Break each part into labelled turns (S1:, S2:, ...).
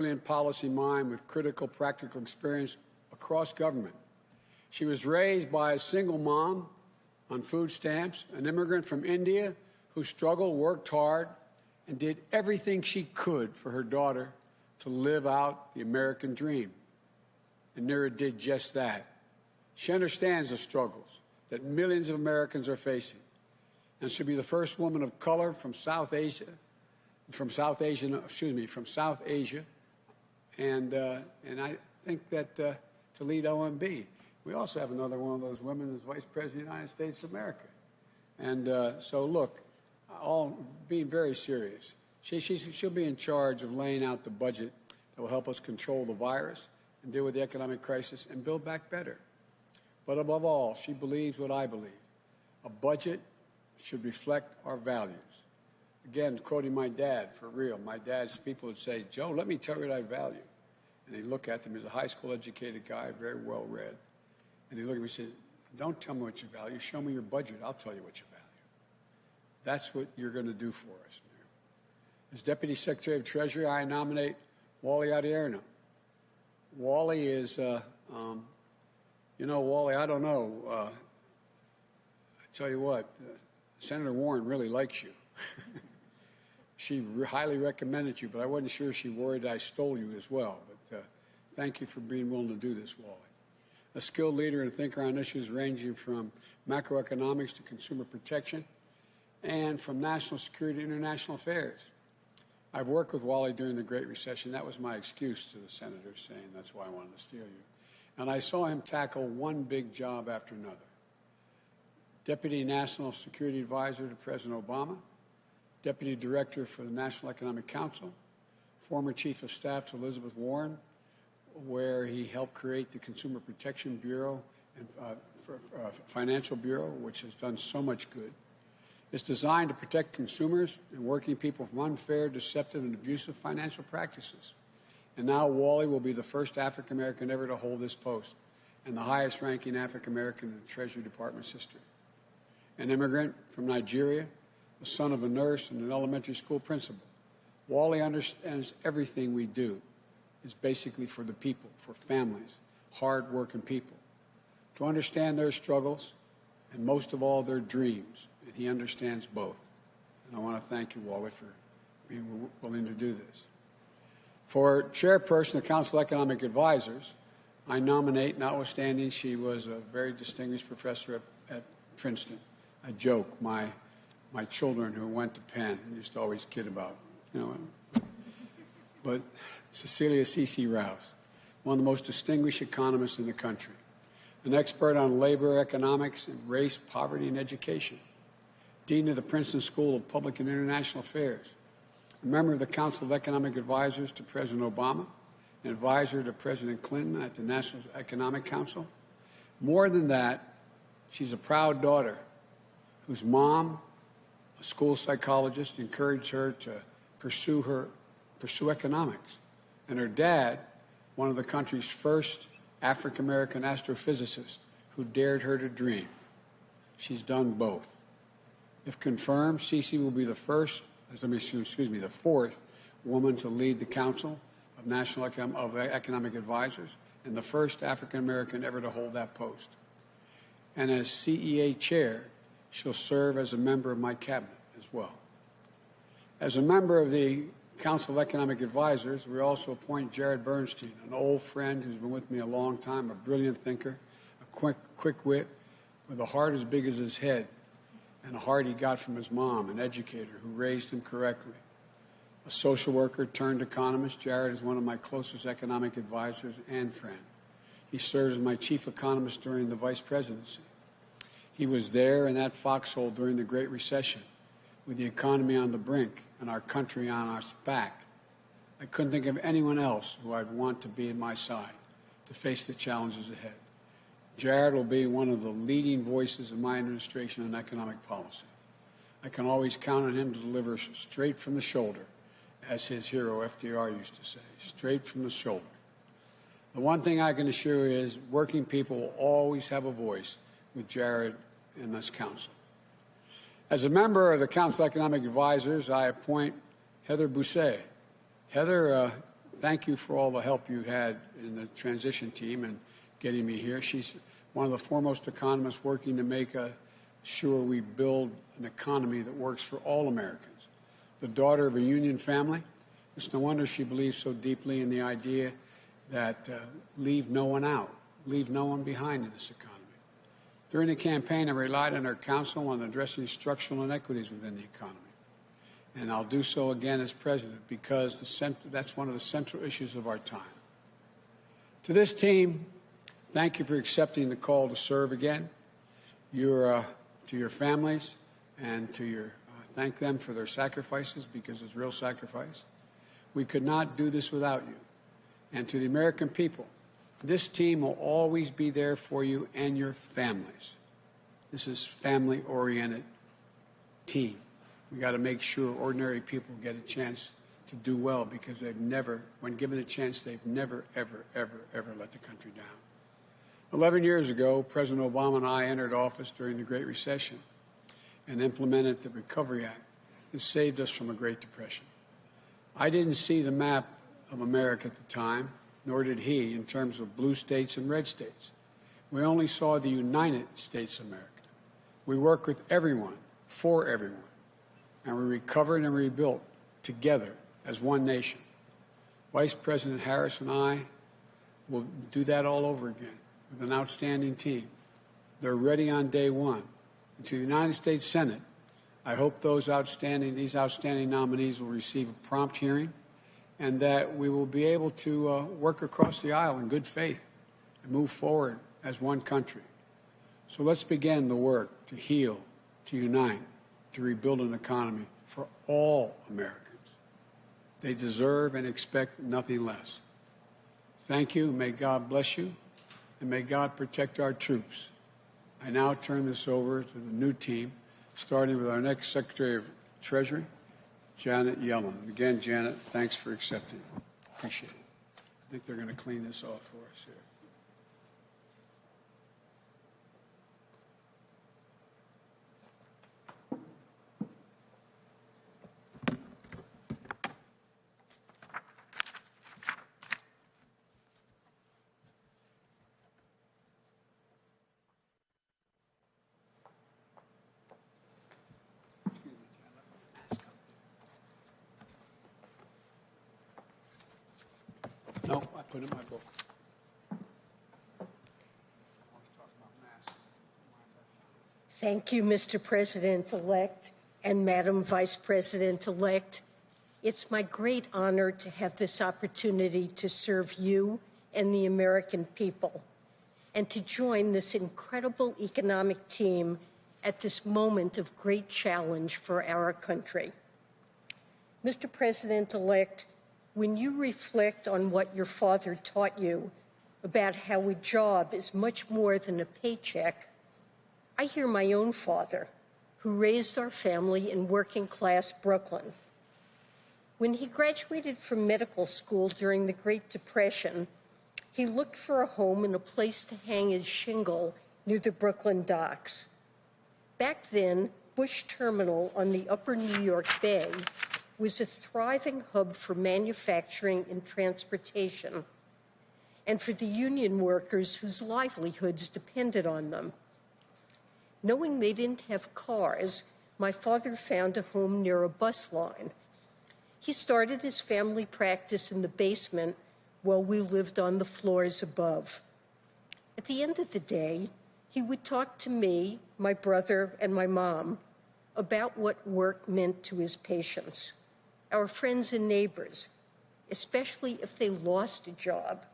S1: brilliant policy mind with critical practical experience across government. She was raised by a single mom on food stamps, an immigrant from India who struggled, worked hard, and did everything she could for her daughter to live out the American dream. And Neera did just that. She understands the struggles that millions of Americans are facing, and she'll be the first woman of color from South Asia, and I think that to lead OMB. We also have another one of those women as Vice President of the United States of America. And so, look, all being very serious. She'll be in charge of laying out the budget that will help us control the virus and deal with the economic crisis and build back better. But above all, she believes what I believe. A budget should reflect our values. Again, quoting my dad, for real. My dad's people would say, Joe, let me tell you what I value. And he'd look at them. He's a high school educated guy, very well read. And he'd look at me and say, don't tell me what you value. Show me your budget. I'll tell you what you value. That's what you're going to do for us. As Deputy Secretary of Treasury, I nominate Wally Adierno. Wally is, Wally, I don't know. I tell you what, Senator Warren really likes you. She highly recommended you, but I wasn't sure she worried I stole you as well. But thank you for being willing to do this, Wally. A skilled leader and thinker on issues ranging from macroeconomics to consumer protection and from national security to international affairs. I've worked with Wally during the Great Recession. That was my excuse to the senator, saying that's why I wanted to steal you. And I saw him tackle one big job after another. Deputy National Security Advisor to President Obama, Deputy Director for the National Economic Council, former Chief of Staff to Elizabeth Warren, where he helped create the Consumer Protection Bureau and Financial Bureau, which has done so much good. It's designed to protect consumers and working people from unfair, deceptive, and abusive financial practices. And now Wally will be the first African-American ever to hold this post and the highest-ranking African-American in the Treasury Department's history. An immigrant from Nigeria, the son of a nurse and an elementary school principal, Wally understands everything we do is basically for the people, for families, hard-working people, to understand their struggles and, most of all, their dreams. And he understands both. And I want to thank you, Wally, for being willing to do this. For chairperson of the Council of Economic Advisors, I nominate, notwithstanding she was a very distinguished professor at Princeton. I joke, my children who went to Penn used to always kid about, but Cecilia C.C. Rouse, one of the most distinguished economists in the country, an expert on labor, economics, and race, poverty, and education, dean of the Princeton School of Public and International Affairs, a member of the Council of Economic Advisors to President Obama, an advisor to President Clinton at the National Economic Council. More than that, she's a proud daughter whose mom, a school psychologist, encouraged her to pursue economics. And her dad, one of the country's first African-American astrophysicists who dared her to dream. She's done both. If confirmed, Cece will be the fourth woman to lead the Council of National Economic Advisors and the first African-American ever to hold that post. And as CEA chair, she'll serve as a member of my cabinet as well. As a member of the Council of Economic Advisors, we also appoint Jared Bernstein, an old friend who's been with me a long time, a brilliant thinker, a quick wit, with a heart as big as his head, and a heart he got from his mom, an educator who raised him correctly. A social worker turned economist, Jared is one of my closest economic advisors and friend. He served as my chief economist during the vice presidency. He was there in that foxhole during the Great Recession, with the economy on the brink and our country on our back. I couldn't think of anyone else who I'd want to be at my side to face the challenges ahead. Jared will be one of the leading voices of my administration on economic policy. I can always count on him to deliver straight from the shoulder, as his hero FDR used to say, straight from the shoulder. The one thing I can assure you is working people will always have a voice with Jared in this council. As a member of the Council of Economic Advisors, I appoint Heather Bousset. Heather thank you for all the help you had in the transition team and getting me here. She's one of the foremost economists working to make sure we build an economy that works for all Americans. The daughter of a union family, it's no wonder she believes so deeply in the idea that leave no one out, leave no one behind in this economy. During the campaign, I relied on her counsel on addressing structural inequities within the economy. And I'll do so again as president because that's one of the central issues of our time. To this team, thank you for accepting the call to serve again. To your families and thank them for their sacrifices because it's real sacrifice. We could not do this without you. And to the American people, this team will always be there for you and your families. This is family-oriented team. We got to make sure ordinary people get a chance to do well because when given a chance, they've never, ever, ever, ever let the country down. 11 years ago, President Obama and I entered office during the Great Recession and implemented the Recovery Act that saved us from a Great Depression. I didn't see the map of America at the time, nor did he, in terms of blue states and red states. We only saw the United States of America. We worked with everyone, for everyone, and we recovered and rebuilt together as one nation. Vice President Harris and I will do that all over again with an outstanding team. They're ready on day one. And to the United States Senate, I hope these outstanding nominees will receive a prompt hearing and that we will be able to work across the aisle in good faith and move forward as one country. So let's begin the work to heal, to unite, to rebuild an economy for all Americans. They deserve and expect nothing less. Thank you. May God bless you, and may God protect our troops. I now turn this over to the new team, starting with our next Secretary of Treasury, Janet Yellen. Again, Janet, thanks for accepting. Appreciate it. I think they're going to clean this off for us here. No, I put it in my book.
S2: Thank you, Mr. President-elect and Madam Vice President-elect. It's my great honor to have this opportunity to serve you and the American people and to join this incredible economic team at this moment of great challenge for our country. Mr. President-elect, when you reflect on what your father taught you about how a job is much more than a paycheck, I hear my own father, who raised our family in working-class Brooklyn. When he graduated from medical school during the Great Depression, he looked for a home and a place to hang his shingle near the Brooklyn docks. Back then, Bush Terminal on the upper New York Bay was a thriving hub for manufacturing and transportation, and for the union workers whose livelihoods depended on them. Knowing they didn't have cars, my father found a home near a bus line. He started his family practice in the basement while we lived on the floors above. At the end of the day, he would talk to me, my brother, and my mom about what work meant to his patients, our friends and neighbors, especially if they lost a job,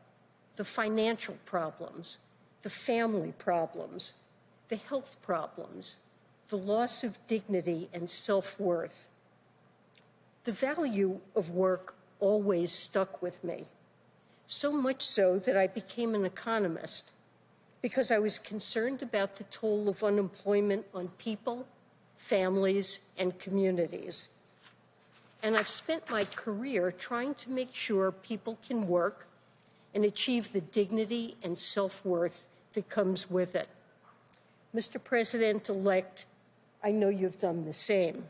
S2: the financial problems, the family problems, the health problems, the loss of dignity and self-worth. The value of work always stuck with me, so much so that I became an economist because I was concerned about the toll of unemployment on people, families, and communities. And I've spent my career trying to make sure people can work and achieve the dignity and self-worth that comes with it. Mr. President-elect, I know you've done the same.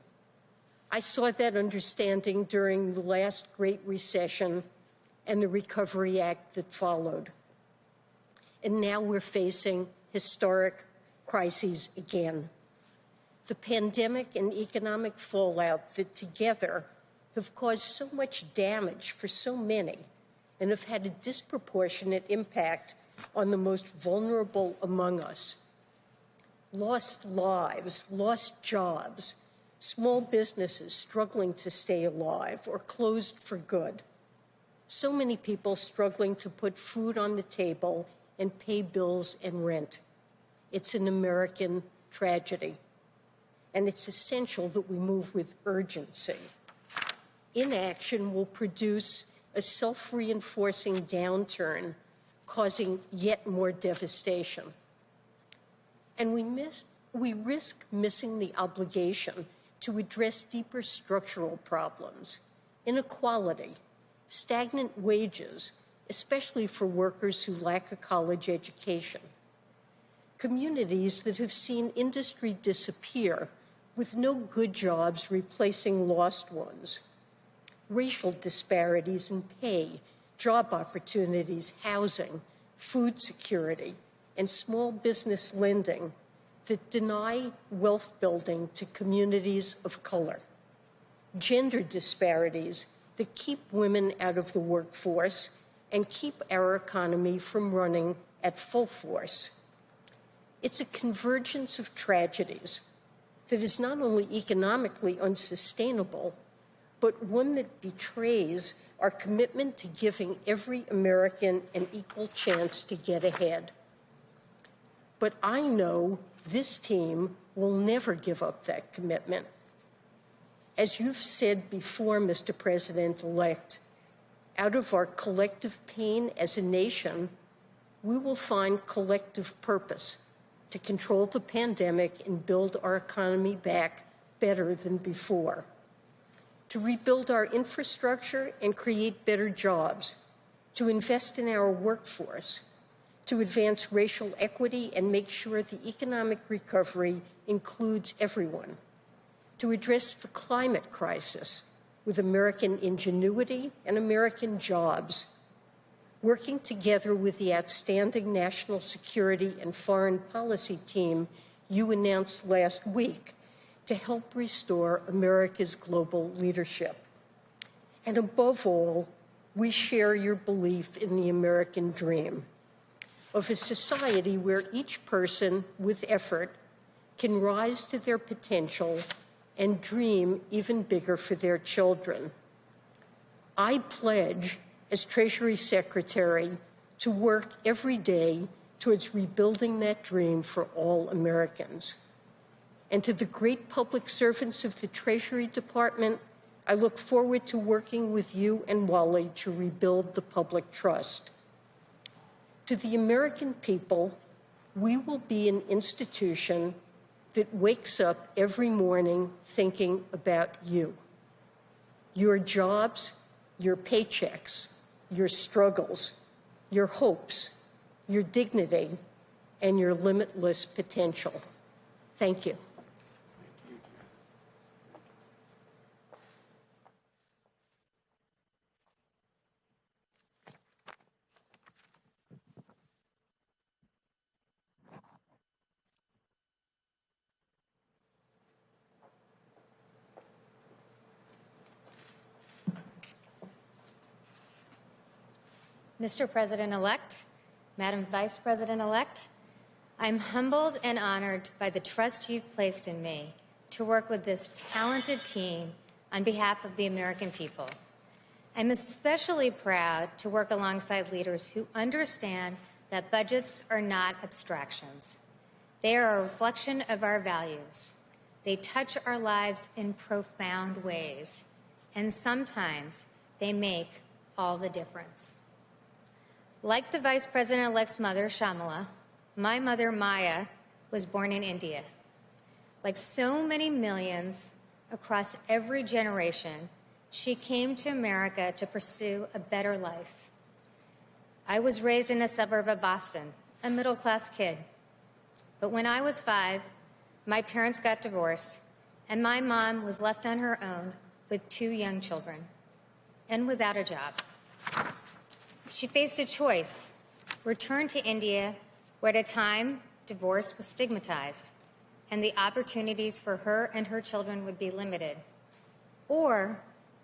S2: I saw that understanding during the last Great Recession and the Recovery Act that followed. And now we're facing historic crises again. The pandemic and economic fallout that together have caused so much damage for so many and have had a disproportionate impact on the most vulnerable among us. Lost lives, lost jobs, small businesses struggling to stay alive or closed for good. So many people struggling to put food on the table and pay bills and rent. It's an American tragedy, and it's essential that we move with urgency. Inaction will produce a self-reinforcing downturn, causing yet more devastation. And we risk missing the obligation to address deeper structural problems, inequality, stagnant wages, especially for workers who lack a college education, communities that have seen industry disappear with no good jobs replacing lost ones, racial disparities in pay, job opportunities, housing, food security, and small business lending that deny wealth building to communities of color, gender disparities that keep women out of the workforce and keep our economy from running at full force. It's a convergence of tragedies that is not only economically unsustainable, but one that betrays our commitment to giving every American an equal chance to get ahead. But I know this team will never give up that commitment. As you've said before, Mr. President-elect, out of our collective pain as a nation, we will find collective purpose to control the pandemic and build our economy back better than before, to rebuild our infrastructure and create better jobs, to invest in our workforce, to advance racial equity and make sure the economic recovery includes everyone, to address the climate crisis with American ingenuity and American jobs, working together with the outstanding national security and foreign policy team you announced last week to help restore America's global leadership. And above all, we share your belief in the American dream of a society where each person with effort can rise to their potential and dream even bigger for their children. I pledge, as Treasury Secretary, to work every day towards rebuilding that dream for all Americans. And to the great public servants of the Treasury Department, I look forward to working with you and Wally to rebuild the public trust. To the American people, we will be an institution that wakes up every morning thinking about you, your jobs, your paychecks, your struggles, your hopes, your dignity, and your limitless potential. Thank you.
S3: Mr. President-elect, Madam Vice President-elect, I'm humbled and honored by the trust you've placed in me to work with this talented team on behalf of the American people. I'm especially proud to work alongside leaders who understand that budgets are not abstractions. They are a reflection of our values. They touch our lives in profound ways, and sometimes they make all the difference. Like the Vice President-elect's mother, Shamala, my mother, Maya, was born in India. Like so many millions across every generation, she came to America to pursue a better life. I was raised in a suburb of Boston, a middle-class kid. But when I was 5, my parents got divorced, and my mom was left on her own with 2 young children and without a job. She faced a choice: return to India, where at a time divorce was stigmatized and the opportunities for her and her children would be limited, or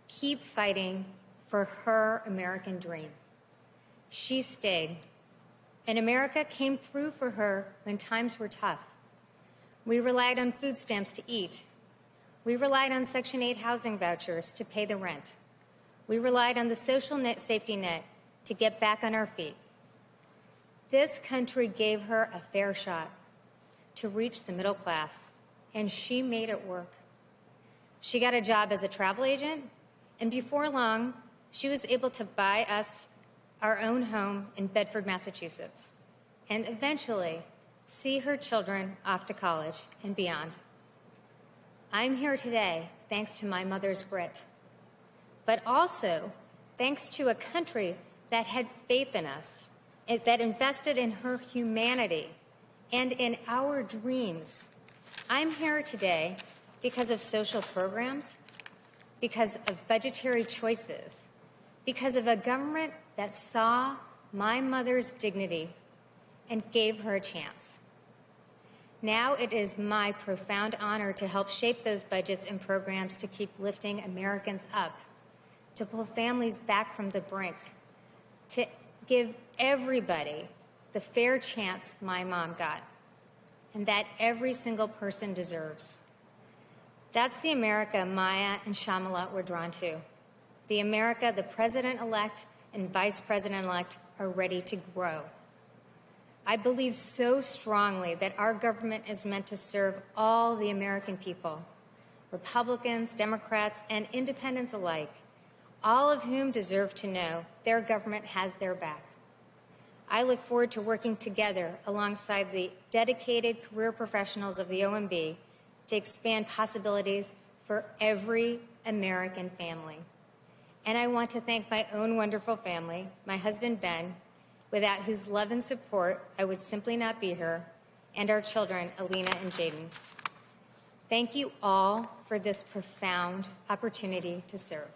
S3: keep fighting for her American dream. She stayed, and America came through for her when times were tough. We relied on food stamps to eat. We relied on Section 8 housing vouchers to pay the rent. We relied on the social safety net to get back on our feet. This country gave her a fair shot to reach the middle class, and she made it work. She got a job as a travel agent, and before long, she was able to buy us our own home in Bedford, Massachusetts, and eventually see her children off to college and beyond. I'm here today thanks to my mother's grit, but also thanks to a country that had faith in us, that invested in her humanity and in our dreams. I'm here today because of social programs, because of budgetary choices, because of a government that saw my mother's dignity and gave her a chance. Now it is my profound honor to help shape those budgets and programs to keep lifting Americans up, to pull families back from the brink, to give everybody the fair chance my mom got, and that every single person deserves. That's the America Maya and Shyamala were drawn to, the America the President-elect and Vice President-elect are ready to grow. I believe so strongly that our government is meant to serve all the American people, Republicans, Democrats, and independents alike, all of whom deserve to know their government has their back. I look forward to working together alongside the dedicated career professionals of the OMB to expand possibilities for every American family. And I want to thank my own wonderful family, my husband, Ben, without whose love and support I would simply not be here, and our children, Alina and Jaden. Thank you all for this profound opportunity to serve.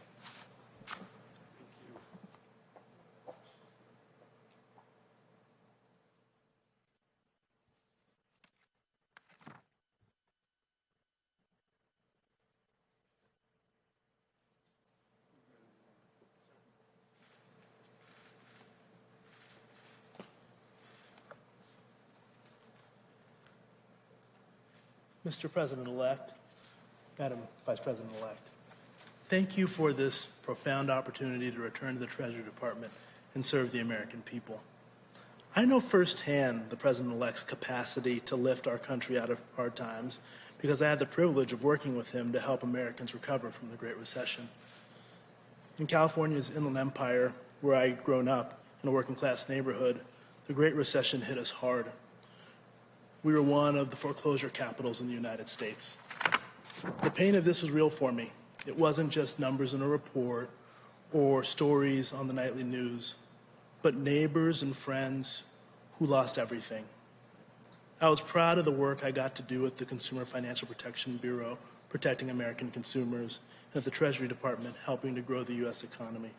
S4: Mr. President-elect, Madam Vice President-elect, thank you for this profound opportunity to return to the Treasury Department and serve the American people. I know firsthand the President-elect's capacity to lift our country out of hard times because I had the privilege of working with him to help Americans recover from the Great Recession. In California's Inland Empire, where I'd grown up in a working-class neighborhood, the Great Recession hit us hard. We were one of the foreclosure capitals in the United States. The pain of this was real for me. It wasn't just numbers in a report or stories on the nightly news, but neighbors and friends who lost everything. I was proud of the work I got to do at the Consumer Financial Protection Bureau, protecting American consumers, and at the Treasury Department, helping to grow the U.S. economy.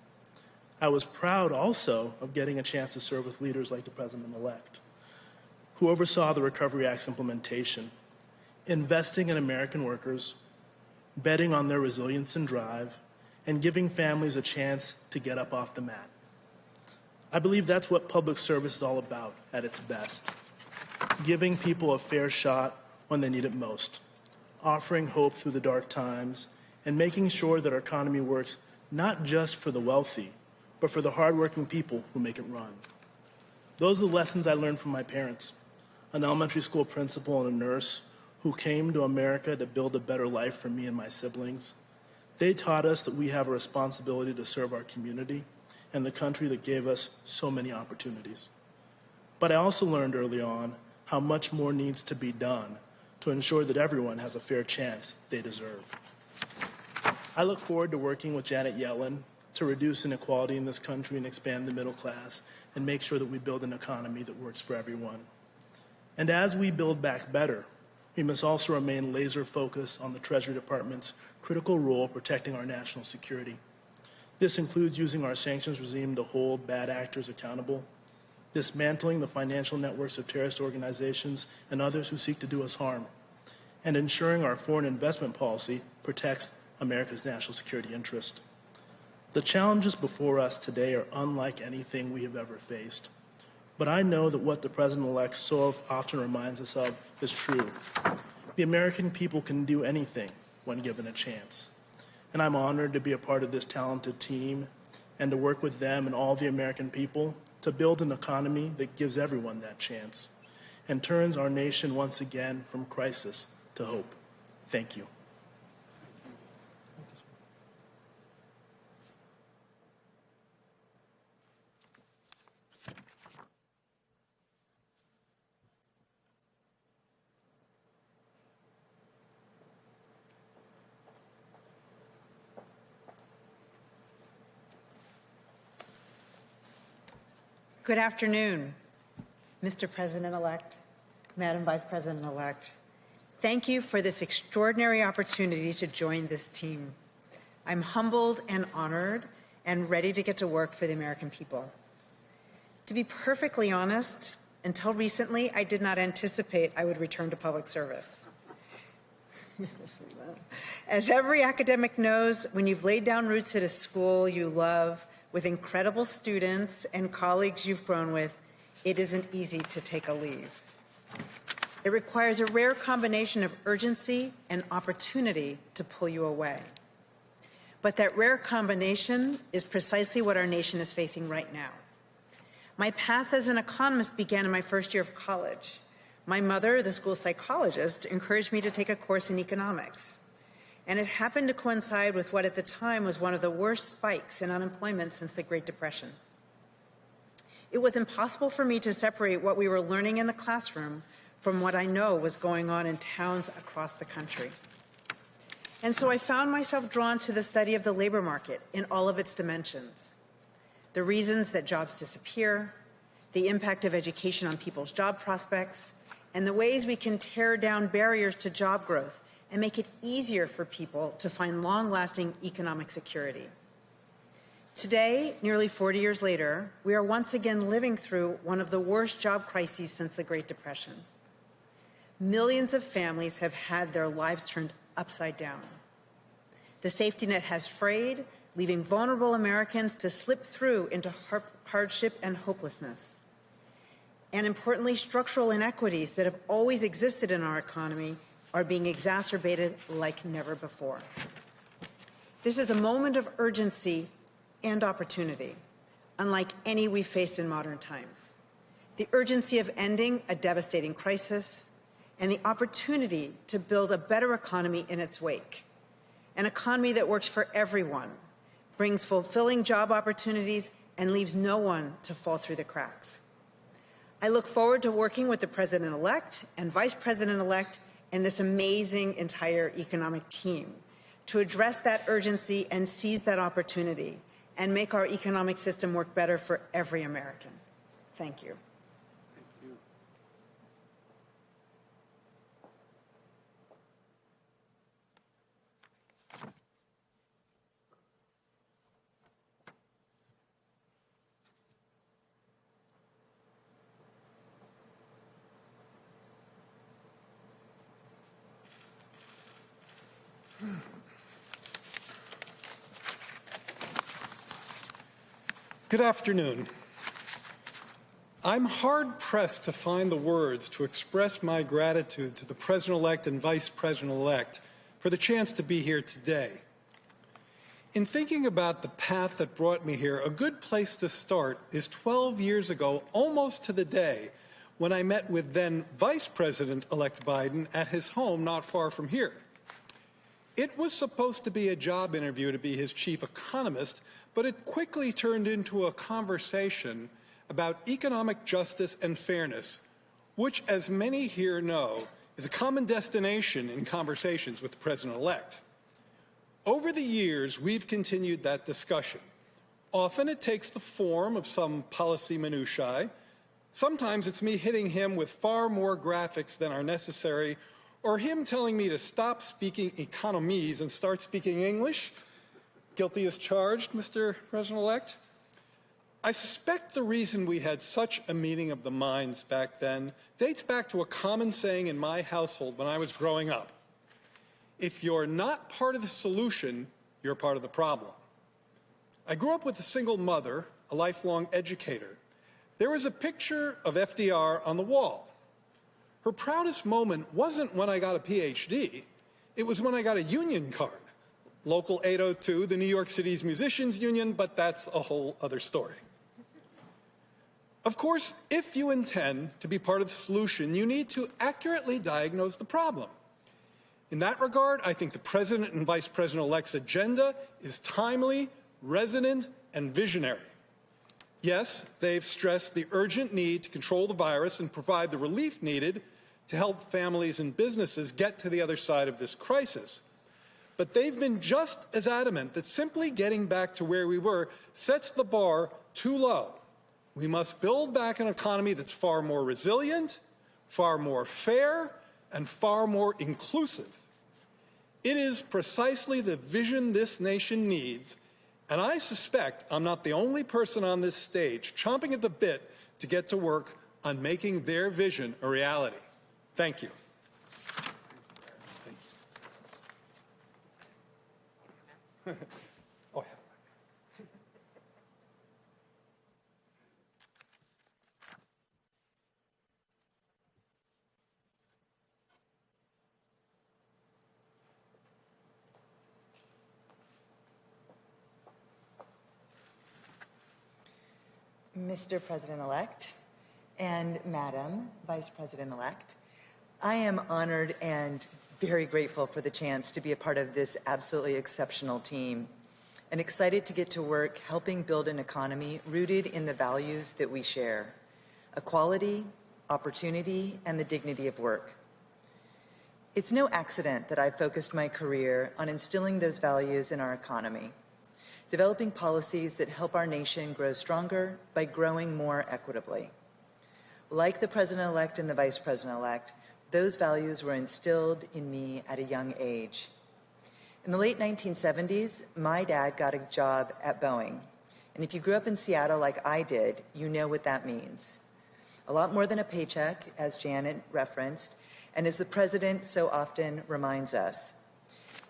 S4: I was proud also of getting a chance to serve with leaders like the President-elect, who oversaw the Recovery Act's implementation, investing in American workers, betting on their resilience and drive, and giving families a chance to get up off the mat. I believe that's what public service is all about at its best, giving people a fair shot when they need it most, offering hope through the dark times, and making sure that our economy works not just for the wealthy, but for the hardworking people who make it run. Those are the lessons I learned from my parents, an elementary school principal and a nurse who came to America to build a better life for me and my siblings. They taught us that we have a responsibility to serve our community and the country that gave us so many opportunities. But I also learned early on how much more needs to be done to ensure that everyone has a fair chance they deserve. I look forward to working with Janet Yellen to reduce inequality in this country and expand the middle class and make sure that we build an economy that works for everyone. And as we build back better, we must also remain laser focused on the Treasury Department's critical role protecting our national security. This includes using our sanctions regime to hold bad actors accountable, dismantling the financial networks of terrorist organizations and others who seek to do us harm, and ensuring our foreign investment policy protects America's national security interest. The challenges before us today are unlike anything we have ever faced. But I know that what the President-elect so often reminds us of is true. The American people can do anything when given a chance. And I'm honored to be a part of this talented team and to work with them and all the American people to build an economy that gives everyone that chance and turns our nation once again from crisis to hope. Thank you.
S5: Good afternoon, Mr. President-elect, Madam Vice President-elect. Thank you for this extraordinary opportunity to join this team. I'm humbled and honored and ready to get to work for the American people. To be perfectly honest, until recently, I did not anticipate I would return to public service. As every academic knows, when you've laid down roots at a school you love, with incredible students and colleagues you've grown with, it isn't easy to take a leave. It requires a rare combination of urgency and opportunity to pull you away. But that rare combination is precisely what our nation is facing right now. My path as an economist began in my first year of college. My mother, the school psychologist, encouraged me to take a course in economics. And it happened to coincide with what at the time was one of the worst spikes in unemployment since the Great Depression. It was impossible for me to separate what we were learning in the classroom from what I know was going on in towns across the country. And so I found myself drawn to the study of the labor market in all of its dimensions. The reasons that jobs disappear, the impact of education on people's job prospects, and the ways we can tear down barriers to job growth and make it easier for people to find long-lasting economic security. Today, nearly 40 years later, we are once again living through one of the worst job crises since the Great Depression. Millions of families have had their lives turned upside down. The safety net has frayed, leaving vulnerable Americans to slip through into hardship and hopelessness. And importantly, structural inequities that have always existed in our economy are being exacerbated like never before. This is a moment of urgency and opportunity, unlike any we've faced in modern times. The urgency of ending a devastating crisis and the opportunity to build a better economy in its wake. An economy that works for everyone, brings fulfilling job opportunities, and leaves no one to fall through the cracks. I look forward to working with the President-elect and Vice President-elect and this amazing entire economic team to address that urgency and seize that opportunity and make our economic system work better for every American. Thank you.
S6: Good afternoon. I'm hard-pressed to find the words to express my gratitude to the President-elect and Vice President-elect for the chance to be here today. In thinking about the path that brought me here, a good place to start is 12 years ago, almost to the day, when I met with then Vice President-elect Biden at his home not far from here. It was supposed to be a job interview to be his chief economist, but it quickly turned into a conversation about economic justice and fairness, which, as many here know, is a common destination in conversations with the President-elect. Over the years, we've continued that discussion. Often it takes the form of some policy minutiae. Sometimes it's me hitting him with far more graphics than are necessary, or him telling me to stop speaking economese and start speaking English. Guilty as charged, Mr. President-elect. I suspect the reason we had such a meeting of the minds back then dates back to a common saying in my household when I was growing up. If you're not part of the solution, you're part of the problem. I grew up with a single mother, a lifelong educator. There was a picture of FDR on the wall. Her proudest moment wasn't when I got a PhD. It was when I got a union card. Local 802, the New York City's Musicians Union, but that's a whole other story. Of course, if you intend to be part of the solution, you need to accurately diagnose the problem. In that regard, I think the President and Vice President-elect's agenda is timely, resonant, and visionary. Yes, they've stressed the urgent need to control the virus and provide the relief needed to help families and businesses get to the other side of this crisis. But they've been just as adamant that simply getting back to where we were sets the bar too low. We must build back an economy that's far more resilient, far more fair, and far more inclusive. It is precisely the vision this nation needs, and I suspect I'm not the only person on this stage chomping at the bit to get to work on making their vision a reality. Thank you. Oh, yeah.
S5: Mr. President-elect and Madam Vice President-elect, I am honored and very grateful for the chance to be a part of this absolutely exceptional team and excited to get to work helping build an economy rooted in the values that we share: equality, opportunity, and the dignity of work. It's no accident that I've focused my career on instilling those values in our economy, developing policies that help our nation grow stronger by growing more equitably. Like the President-elect and the Vice President-elect, those values were instilled in me at a young age. In the late 1970s, my dad got a job at Boeing. And if you grew up in Seattle like I did, you know what that means. A lot more than a paycheck, as Janet referenced, and as the President so often reminds us.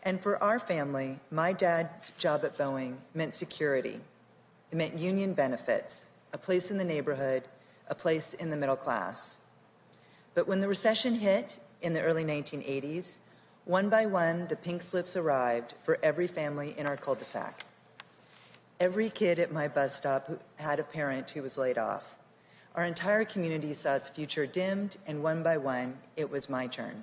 S5: And for our family, my dad's job at Boeing meant security. It meant union benefits, a place in the neighborhood, a place in the middle class. But when the recession hit in the early 1980s, one by one, the pink slips arrived for every family in our cul-de-sac. Every kid at my bus stop had a parent who was laid off. Our entire community saw its future dimmed, and one by one, it was my turn.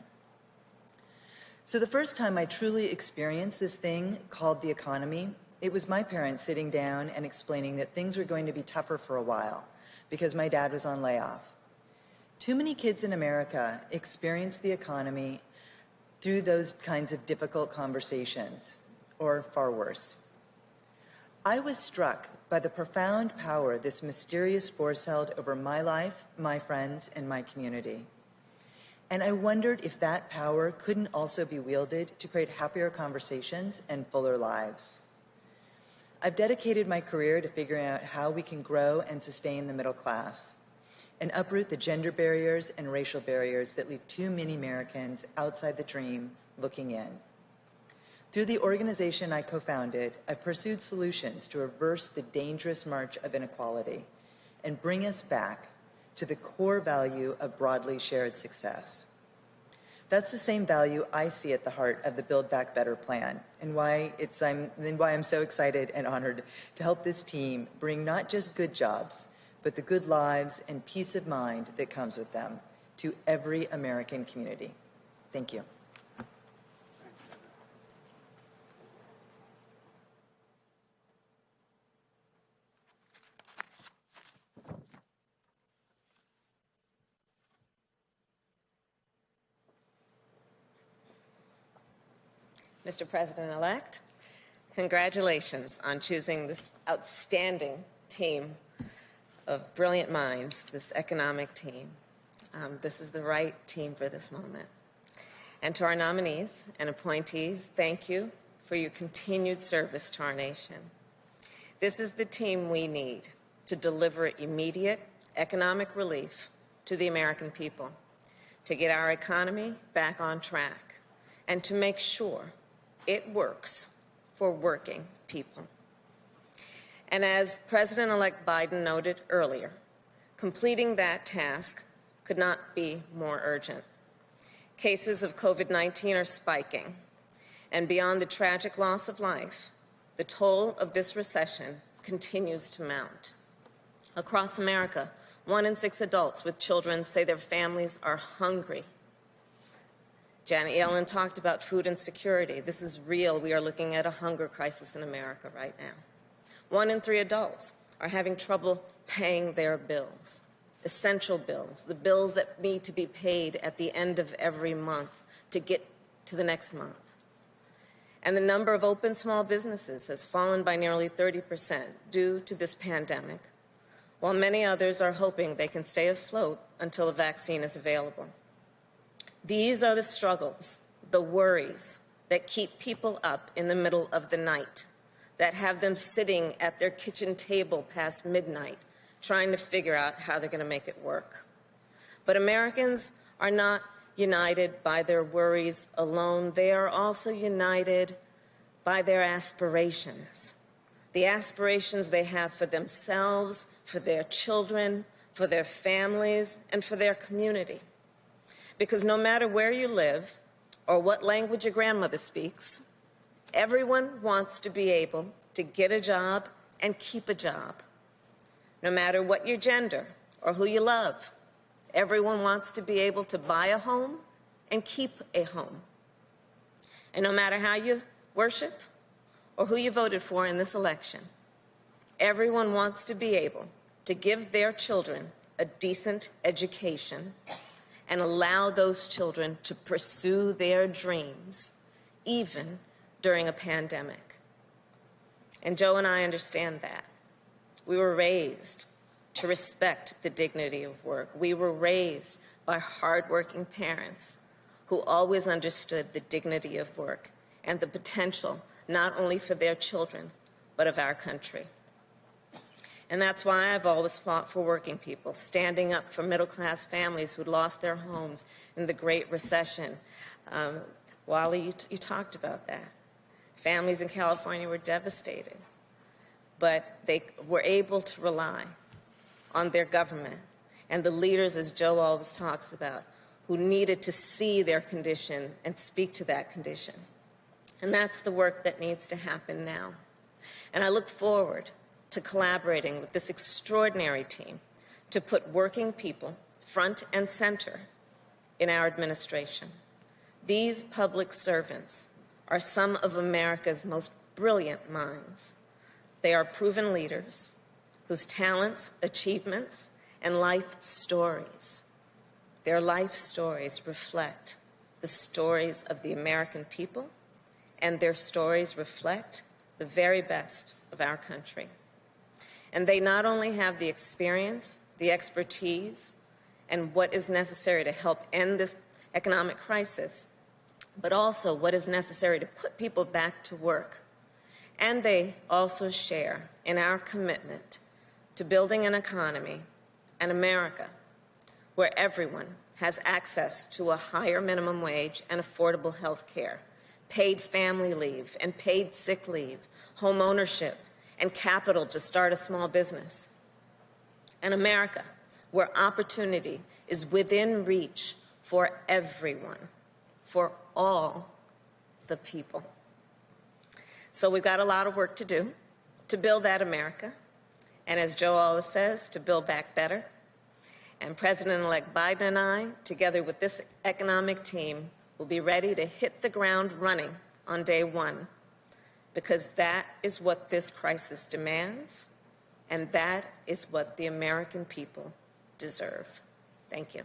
S5: So the first time I truly experienced this thing called the economy, it was my parents sitting down and explaining that things were going to be tougher for a while because my dad was on layoff. Too many kids in America experience the economy through those kinds of difficult conversations, or far worse. I was struck by the profound power this mysterious force held over my life, my friends, and my community. And I wondered if that power couldn't also be wielded to create happier conversations and fuller lives. I've dedicated my career to figuring out how we can grow and sustain the middle class and uproot the gender barriers and racial barriers that leave too many Americans outside the dream looking in. Through the organization I co-founded, I've pursued solutions to reverse the dangerous march of inequality and bring us back to the core value of broadly shared success. That's the same value I see at the heart of the Build Back Better plan, and why I'm so excited and honored to help this team bring not just good jobs, but the good lives and peace of mind that comes with them to every American community. Thank you.
S7: Mr. President-elect, congratulations on choosing this outstanding team of brilliant minds, this economic team. This is the right team for this moment. And to our nominees and appointees, thank you for your continued service to our nation. This is the team we need to deliver immediate economic relief to the American people, to get our economy back on track, and to make sure it works for working people. And as President-elect Biden noted earlier, completing that task could not be more urgent. Cases of COVID-19 are spiking, and beyond the tragic loss of life, the toll of this recession continues to mount. Across America, 1 in 6 adults with children say their families are hungry. Janet Yellen talked about food insecurity. This is real. We are looking at a hunger crisis in America right now. 1 in 3 adults are having trouble paying their bills, essential bills, the bills that need to be paid at the end of every month to get to the next month. And the number of open small businesses has fallen by nearly 30% due to this pandemic, while many others are hoping they can stay afloat until a vaccine is available. These are the struggles, the worries that keep people up in the middle of the night, that have them sitting at their kitchen table past midnight, trying to figure out how they're going to make it work. But Americans are not united by their worries alone. They are also united by their aspirations, the aspirations they have for themselves, for their children, for their families, and for their community. Because no matter where you live or what language your grandmother speaks, everyone wants to be able to get a job and keep a job. No matter what your gender or who you love, everyone wants to be able to buy a home and keep a home. And no matter how you worship or who you voted for in this election, everyone wants to be able to give their children a decent education and allow those children to pursue their dreams, even during a pandemic. And Joe and I understand that. We were raised to respect the dignity of work. We were raised by hardworking parents who always understood the dignity of work and the potential not only for their children, but of our country. And that's why I've always fought for working people, standing up for middle-class families who'd lost their homes in the Great Recession. Wally, you talked about that. Families in California were devastated, but they were able to rely on their government and the leaders, as Joe always talks about, who needed to see their condition and speak to that condition. And that's the work that needs to happen now. And I look forward to collaborating with this extraordinary team to put working people front and center in our administration. These public servants are some of America's most brilliant minds. They are proven leaders whose talents, achievements, and life stories, their life stories reflect the stories of the American people, and their stories reflect the very best of our country. And they not only have the experience, the expertise, and what is necessary to help end this economic crisis, but also what is necessary to put people back to work. And they also share in our commitment to building an economy, an America, where everyone has access to a higher minimum wage and affordable health care, paid family leave and paid sick leave, home ownership, and capital to start a small business. An America where opportunity is within reach for everyone, for all the people. So we've got a lot of work to do to build that America, and as Joe always says, to build back better. And President-elect Biden and I, together with this economic team, will be ready to hit the ground running on day one, because that is what this crisis demands, and that is what the American people deserve. Thank you.